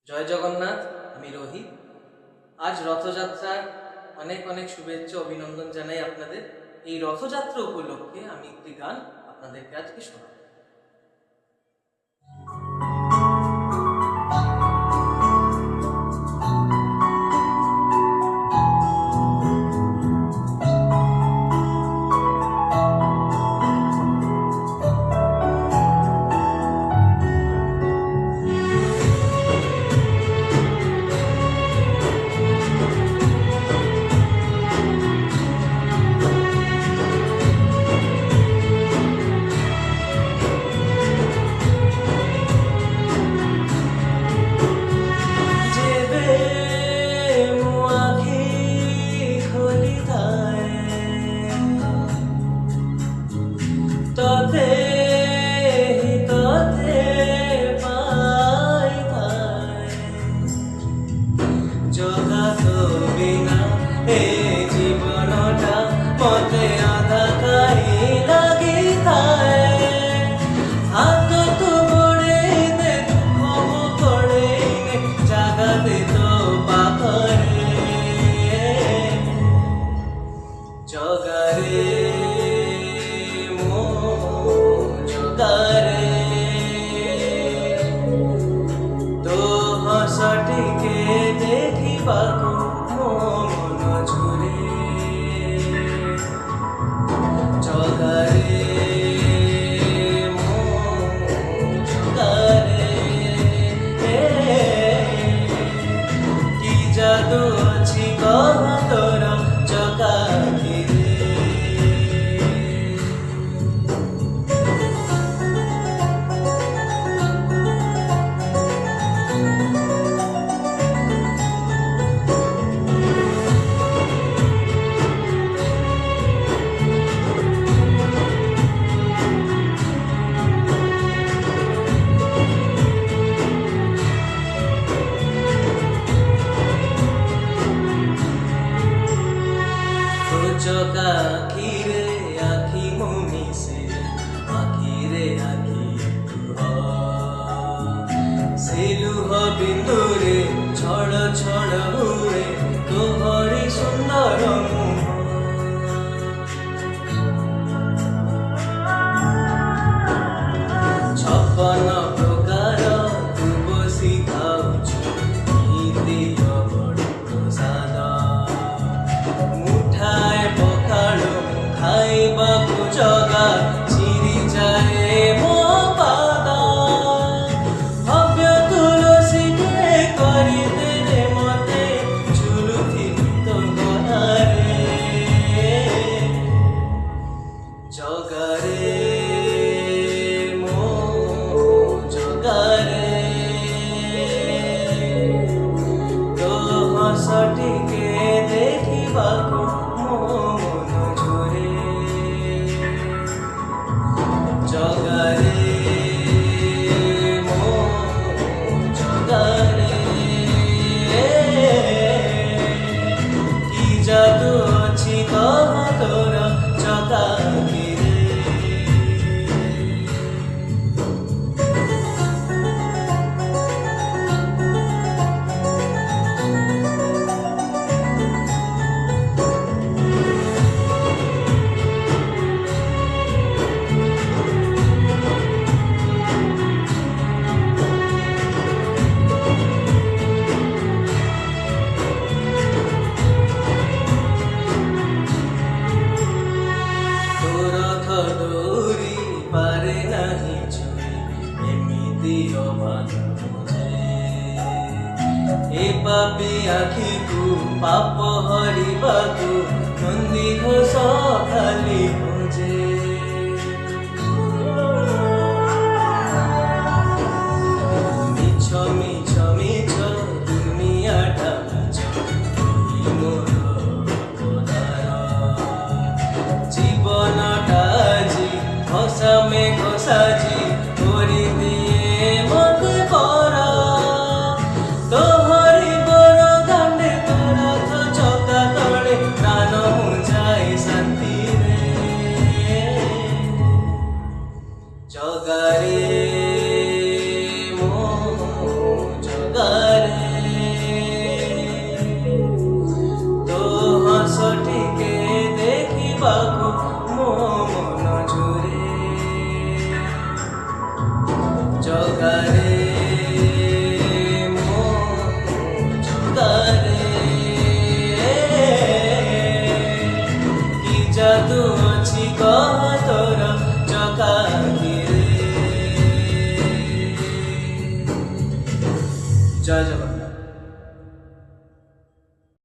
জয় জগন্নাথ। আমি রোহিত। আজ রথযাত্রার অনেক অনেক শুভেচ্ছা অভিনন্দন জানাই আপনাদের। এই রথযাত্রা উপলক্ষে আমি একটি গান আপনাদেরকে আজকে শোনাব। জীবনটা মতে আধা খাই লাগি হাত তো বড়ে দে দুঃখ করে জাগাতে তো পাখরে জগারে মো জগারে তো হসটিকে দেখিବାକୁ মন ঝুরে জগারে মো জগারে কি জাদু ଅଛି କହ ତୋର ଜଗାରେ। চকা আখিরে আখি মুমিসে আখিরে আখি সে লুহ বিন্দুরে ছড় ছড় হুয়ে তোহরি সুন্দর মুহ ছপন প্রকার তু বসি খাউଛୁ নীতি বড় প্রসাদ মুঠায় পখালো খাইବାକୁ ଜଗା ଚିରି ଯାଏ ମୋ ପାଦ ଭବ୍ୟ ତୁଳସୀଟେ କରିଦେଲେ ମତେ ଝୁଲୁଥିବି ତୋ ଗଳାରେ ଜଗାରେ ମୋ ଜଗାରେ ତୋ ହସ ଟିକେ ଦେଖିବାକୁ মন ঝরে জগারে মো জগারে কি জাদু ଅଛି কহ তোর জগারে। দৌড়ি পারে নাহি ছুঁই এমিতি অভাগ এ পাপি আখিକୁ পাপ ହରିବାକୁ ନନ୍ଦୀ ଘୋଷ ଖାଲି ଖୋଜେ ମିଛ ମିଛ ମିଛ ଦୁନିଆଟା ମିଛ ମୋର ପଦାର জীবনটা জি ঘষা মে ঘষা জি করে দিয়ে মতে পরা তোহরি বড় দাণ্ডে তোর চকা তলে প্রাণ মুজাই শান্তি রে মোর